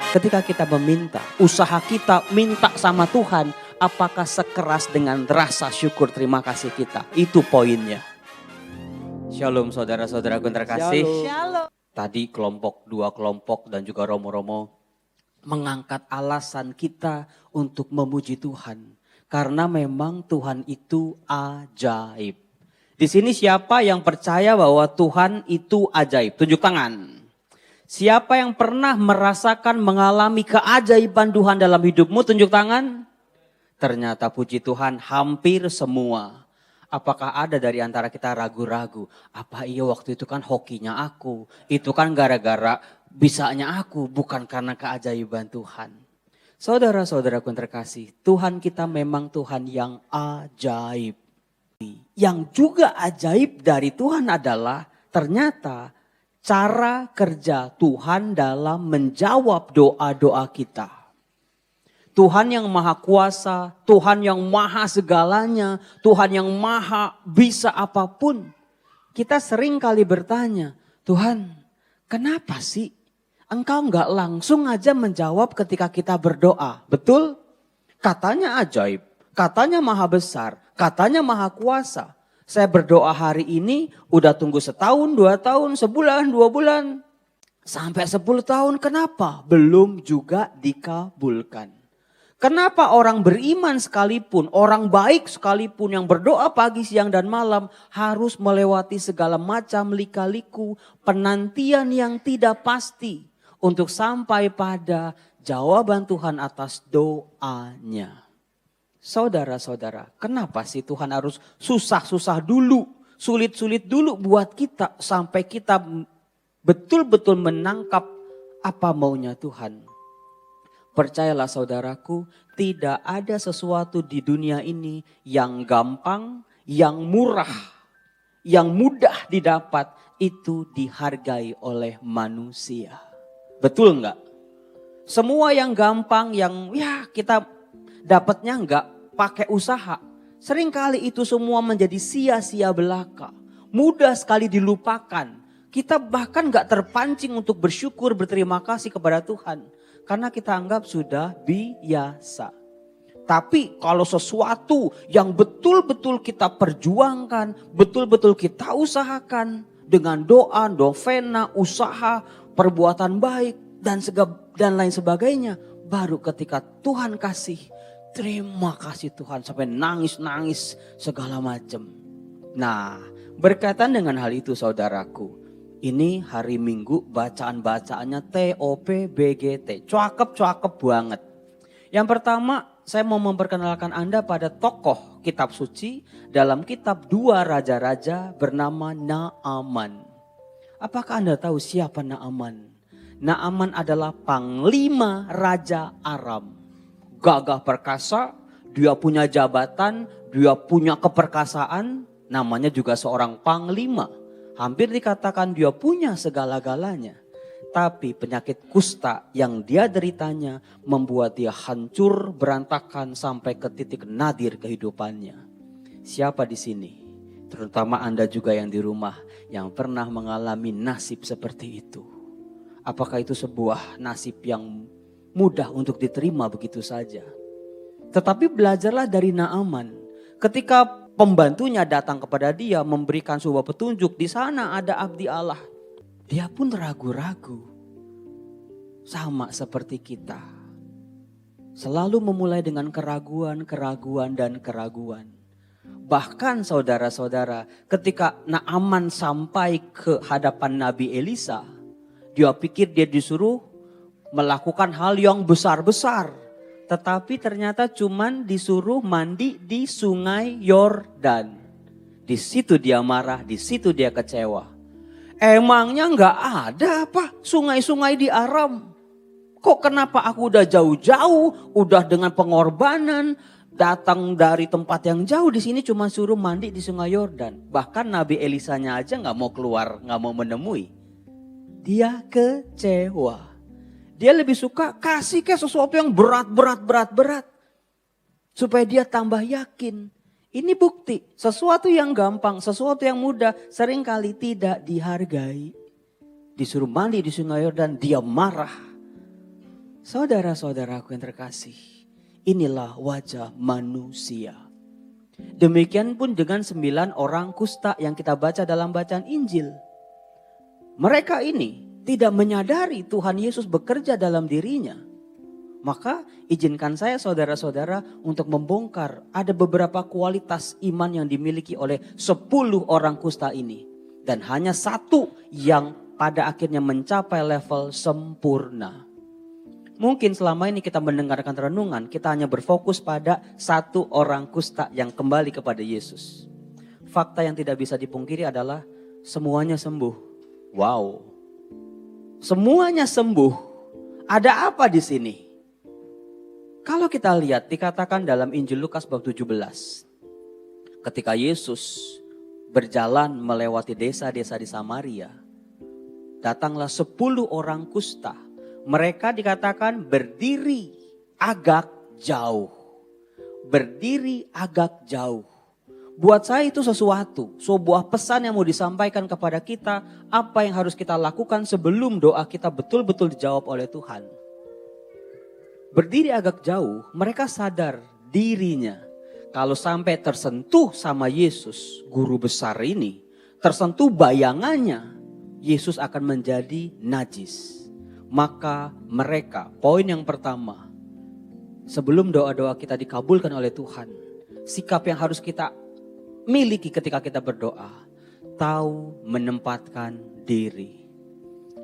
Ketika kita meminta, usaha kita minta sama Tuhan, apakah sekeras dengan rasa syukur terima kasih kita? Itu poinnya. Shalom saudara-saudaraku yang terkasih. Shalom. Tadi dua kelompok dan juga romo-romo mengangkat alasan kita untuk memuji Tuhan. Karena memang Tuhan itu ajaib. Di sini siapa yang percaya bahwa Tuhan itu ajaib? Tunjuk tangan. Siapa yang pernah merasakan mengalami keajaiban Tuhan dalam hidupmu? Tunjuk tangan. Ternyata puji Tuhan hampir semua. Apakah ada dari antara kita ragu-ragu? Apa iya waktu itu kan hokinya aku. Itu kan gara-gara bisanya aku. Bukan karena keajaiban Tuhan. Saudara-saudaraku yang terkasih. Tuhan kita memang Tuhan yang ajaib. Yang juga ajaib dari Tuhan adalah ternyata cara kerja Tuhan dalam menjawab doa-doa kita. Tuhan yang maha kuasa, Tuhan yang maha segalanya, Tuhan yang maha bisa apapun. Kita sering kali bertanya, Tuhan kenapa sih Engkau enggak langsung aja menjawab ketika kita berdoa? Betul? Katanya ajaib, katanya maha besar, katanya maha kuasa. Saya berdoa hari ini udah tunggu setahun, 2 tahun, sebulan, 2 bulan. Sampai 10 tahun kenapa? Belum juga dikabulkan. Kenapa orang beriman sekalipun, orang baik sekalipun yang berdoa pagi, siang dan malam harus melewati segala macam lika-liku, penantian yang tidak pasti untuk sampai pada jawaban Tuhan atas doanya. Saudara-saudara, kenapa sih Tuhan harus susah-susah dulu, sulit-sulit dulu buat kita sampai kita betul-betul menangkap apa maunya Tuhan? Percayalah saudaraku, tidak ada sesuatu di dunia ini yang gampang, yang murah, yang mudah didapat itu dihargai oleh manusia. Betul enggak? Semua yang gampang, yang ya kita dapatnya enggak pakai usaha. Seringkali itu semua menjadi sia-sia belaka. Mudah sekali dilupakan. Kita bahkan enggak terpancing untuk bersyukur, berterima kasih kepada Tuhan. Karena kita anggap sudah biasa. Tapi kalau sesuatu yang betul-betul kita perjuangkan, betul-betul kita usahakan dengan doa, novena, usaha, perbuatan baik dan lain sebagainya. Baru ketika Tuhan kasih, terima kasih Tuhan sampai nangis-nangis segala macam. Nah, berkaitan dengan hal itu saudaraku, ini hari Minggu bacaan-bacaannya TOPBGT, cakep banget. Yang pertama saya mau memperkenalkan Anda pada tokoh kitab suci dalam kitab 2 Raja-Raja bernama Naaman. Apakah Anda tahu siapa Naaman? Naaman adalah panglima Raja Aram. Gagah perkasa, dia punya jabatan, dia punya keperkasaan, namanya juga seorang panglima. Hampir dikatakan dia punya segala-galanya. Tapi penyakit kusta yang dia deritanya membuat dia hancur berantakan sampai ke titik nadir kehidupannya. Siapa di sini? Terutama Anda juga yang di rumah yang pernah mengalami nasib seperti itu. Apakah itu sebuah nasib yang mudah untuk diterima begitu saja? Tetapi belajarlah dari Naaman. Ketika pembantunya datang kepada dia memberikan sebuah petunjuk, di sana ada abdi Allah. Dia pun ragu-ragu. Sama seperti kita. Selalu memulai dengan keraguan. Bahkan saudara-saudara, ketika Naaman sampai ke hadapan Nabi Elisa, dia pikir dia disuruh melakukan hal yang besar-besar. Tetapi ternyata cuman disuruh mandi di sungai Yordan. Di situ dia marah, di situ dia kecewa. Emangnya enggak ada apa sungai-sungai di Aram? Kok kenapa aku udah jauh-jauh, udah dengan pengorbanan, datang dari tempat yang jauh, di sini cuma suruh mandi di sungai Yordan. Bahkan Nabi Elisanya aja enggak mau keluar, enggak mau menemui. Dia kecewa. Dia lebih suka kasih ke sesuatu yang berat. Supaya dia tambah yakin. Ini bukti sesuatu yang gampang, sesuatu yang mudah seringkali tidak dihargai. Disuruh mandi di sungai Yordan, dia marah. Saudara-saudaraku yang terkasih, inilah wajah manusia. Demikian pun dengan 9 orang kusta yang kita baca dalam bacaan Injil. Mereka ini tidak menyadari Tuhan Yesus bekerja dalam dirinya. Maka izinkan saya saudara-saudara untuk membongkar ada beberapa kualitas iman yang dimiliki oleh 10 orang kusta ini. Dan hanya satu yang pada akhirnya mencapai level sempurna. Mungkin selama ini kita mendengarkan renungan, kita hanya berfokus pada satu orang kusta yang kembali kepada Yesus. Fakta yang tidak bisa dipungkiri adalah semuanya sembuh. Wow. Semuanya sembuh. Ada apa di sini? Kalau kita lihat dikatakan dalam Injil Lukas bab 17. Ketika Yesus berjalan melewati desa-desa di Samaria, datanglah 10 orang kusta. Mereka dikatakan berdiri agak jauh. Berdiri agak jauh. Buat saya itu sesuatu, sebuah pesan yang mau disampaikan kepada kita. Apa yang harus kita lakukan sebelum doa kita betul-betul dijawab oleh Tuhan. Berdiri agak jauh, mereka sadar dirinya. Kalau sampai tersentuh sama Yesus, guru besar ini. Tersentuh bayangannya, Yesus akan menjadi najis. Maka mereka, poin yang pertama, sebelum doa-doa kita dikabulkan oleh Tuhan, sikap yang harus kita miliki ketika kita berdoa, tahu menempatkan diri.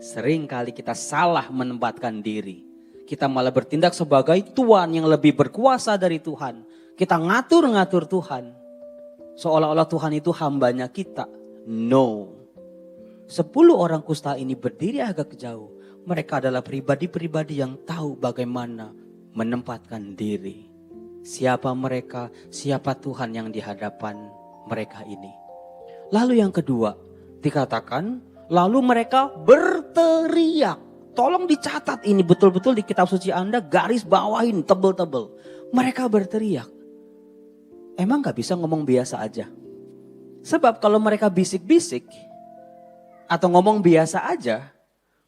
Sering kali kita salah menempatkan diri. Kita malah bertindak sebagai tuan yang lebih berkuasa dari Tuhan. Kita ngatur-ngatur Tuhan. Seolah-olah Tuhan itu hambanya kita. No. 10 orang kusta ini berdiri agak jauh. Mereka adalah pribadi-pribadi yang tahu bagaimana menempatkan diri. Siapa mereka, siapa Tuhan yang di hadapan mereka ini. Lalu yang kedua, dikatakan, lalu mereka berteriak. Tolong dicatat ini betul-betul di kitab suci Anda, garis bawahin tebel-tebel. Mereka berteriak. Emang gak bisa ngomong biasa aja? Sebab kalau mereka bisik-bisik atau ngomong biasa aja,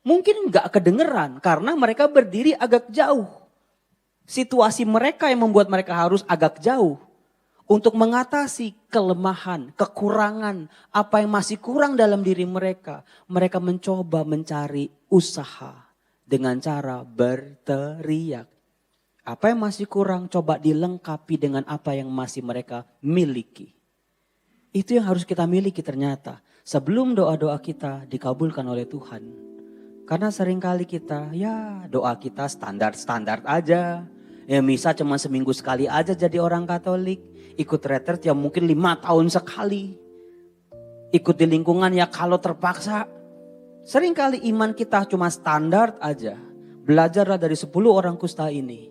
mungkin gak kedengeran karena mereka berdiri agak jauh. Situasi mereka yang membuat mereka harus agak jauh. Untuk mengatasi kelemahan, kekurangan, apa yang masih kurang dalam diri mereka. Mereka mencoba mencari usaha dengan cara berteriak. Apa yang masih kurang coba dilengkapi dengan apa yang masih mereka miliki. Itu yang harus kita miliki ternyata. Sebelum doa-doa kita dikabulkan oleh Tuhan. Karena seringkali kita, ya doa kita standar-standar aja. Ya misa cuma seminggu sekali aja jadi orang Katolik. Ikut retret ya mungkin 5 tahun sekali. Ikut di lingkungan ya kalau terpaksa. Seringkali iman kita cuma standar aja. Belajarlah dari 10 orang kusta ini.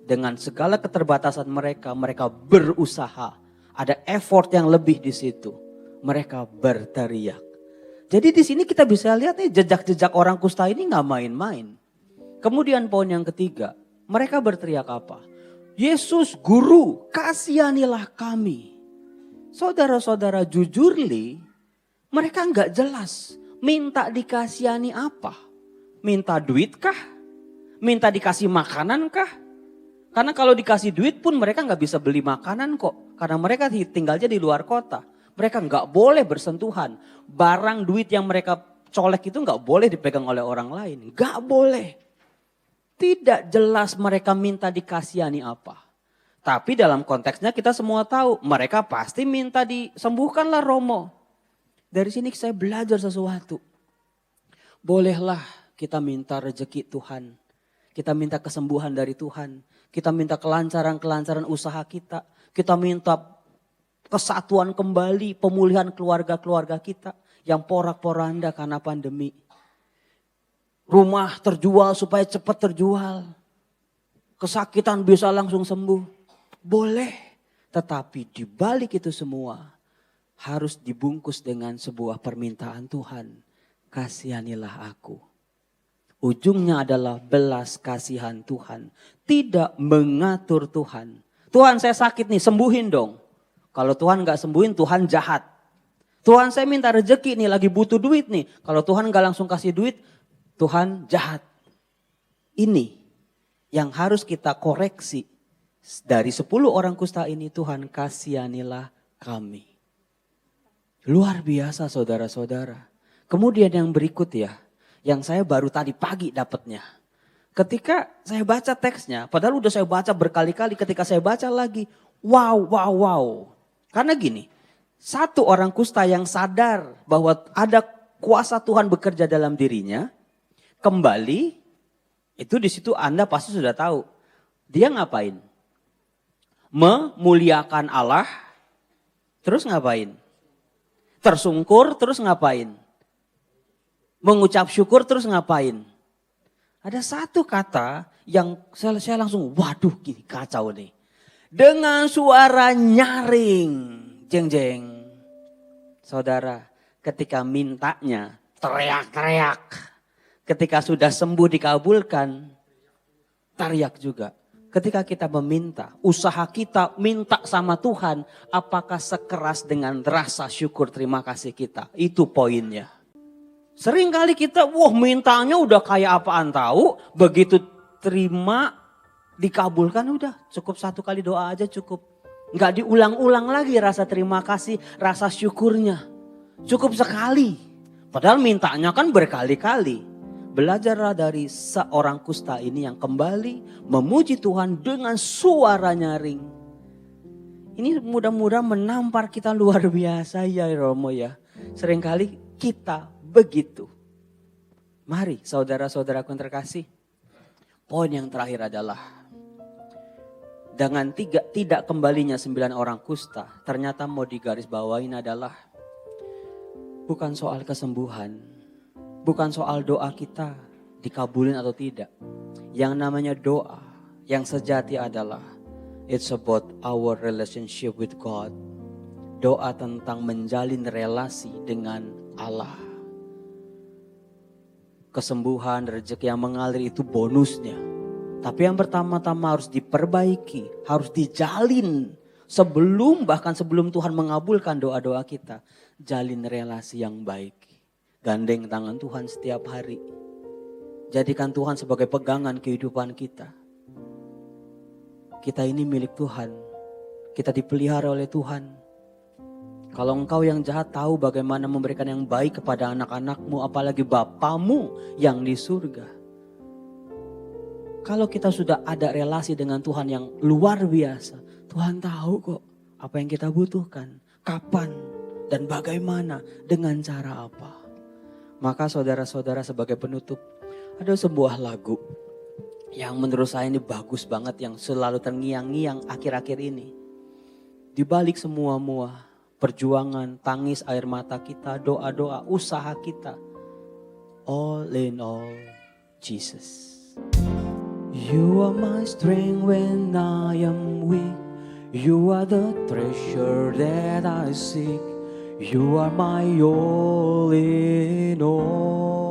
Dengan segala keterbatasan mereka, mereka berusaha. Ada effort yang lebih di situ. Mereka berteriak. Jadi di sini kita bisa lihat nih jejak-jejak orang kusta ini gak main-main. Kemudian poin yang ketiga, mereka berteriak apa? Yesus guru, kasihanilah kami. Saudara-saudara jujur mereka gak jelas minta dikasihani apa. Minta duit kah? Minta dikasih makanan kah? Karena kalau dikasih duit pun mereka gak bisa beli makanan kok. Karena mereka tinggalnya di luar kota. Mereka gak boleh bersentuhan. Barang duit yang mereka colek itu gak boleh dipegang oleh orang lain. Gak boleh. Tidak jelas mereka minta dikasihani apa. Tapi dalam konteksnya kita semua tahu. Mereka pasti minta disembuhkanlah Romo. Dari sini saya belajar sesuatu. Bolehlah kita minta rezeki Tuhan. Kita minta kesembuhan dari Tuhan. Kita minta kelancaran-kelancaran usaha kita. Kita minta kesatuan kembali, pemulihan keluarga-keluarga kita yang porak-poranda karena pandemi. Rumah terjual supaya cepat terjual. Kesakitan bisa langsung sembuh. Boleh. Tetapi di balik itu semua harus dibungkus dengan sebuah permintaan Tuhan. Kasihanilah aku. Ujungnya adalah belas kasihan Tuhan. Tidak mengatur Tuhan. Tuhan saya sakit nih, sembuhin dong. Kalau Tuhan gak sembuhin, Tuhan jahat. Tuhan saya minta rezeki nih, lagi butuh duit nih. Kalau Tuhan gak langsung kasih duit, Tuhan jahat. Ini yang harus kita koreksi. Dari 10 orang kusta ini, Tuhan kasihanilah kami. Luar biasa saudara-saudara. Kemudian yang berikut ya, yang saya baru tadi pagi dapatnya. Ketika saya baca teksnya, padahal udah saya baca berkali-kali, ketika saya baca lagi, wow. Karena gini, satu orang kusta yang sadar bahwa ada kuasa Tuhan bekerja dalam dirinya, kembali, itu di situ Anda pasti sudah tahu. Dia ngapain? Memuliakan Allah, terus ngapain? Tersungkur, terus ngapain? Mengucap syukur, terus ngapain? Ada satu kata yang saya langsung, waduh gini kacau nih. Dengan suara nyaring, jeng. Saudara, ketika mintanya teriak-teriak. Ketika sudah sembuh dikabulkan, teriak juga. Ketika kita meminta, usaha kita minta sama Tuhan, apakah sekeras dengan rasa syukur terima kasih kita? Itu poinnya. Sering kali kita, mintanya udah kayak apaan tahu, begitu terima, dikabulkan udah cukup satu kali doa aja cukup. Nggak diulang-ulang lagi rasa terima kasih, rasa syukurnya. Cukup sekali. Padahal mintanya kan berkali-kali. Belajarlah dari seorang kusta ini yang kembali memuji Tuhan dengan suara nyaring. Ini mudah-mudahan menampar kita luar biasa ya Romo ya. Seringkali kita begitu. Mari saudara-saudaraku yang terkasih. Poin yang terakhir adalah dengan tidak kembalinya 9 orang kusta. Ternyata mau digarisbawain adalah bukan soal kesembuhan. Bukan soal doa kita dikabulin atau tidak. Yang namanya doa yang sejati adalah it's about our relationship with God. Doa tentang menjalin relasi dengan Allah. Kesembuhan, rezeki yang mengalir itu bonusnya. Tapi yang pertama-tama harus diperbaiki, harus dijalin. Bahkan sebelum Tuhan mengabulkan doa-doa kita. Jalin relasi yang baik. Gandeng tangan Tuhan setiap hari. Jadikan Tuhan sebagai pegangan kehidupan kita. Kita ini milik Tuhan. Kita dipelihara oleh Tuhan. Kalau engkau yang jahat tahu bagaimana memberikan yang baik kepada anak-anakmu, apalagi Bapamu yang di surga. Kalau kita sudah ada relasi dengan Tuhan yang luar biasa, Tuhan tahu kok apa yang kita butuhkan, kapan dan bagaimana, dengan cara apa. Maka saudara-saudara sebagai penutup, ada sebuah lagu yang menurut saya ini bagus banget, yang selalu terngiang-ngiang akhir-akhir ini. Di balik semua perjuangan, tangis, air mata kita, doa-doa, usaha kita. All in all, Jesus. You are my strength when I am weak. You are the treasure that I seek. You are my all in all.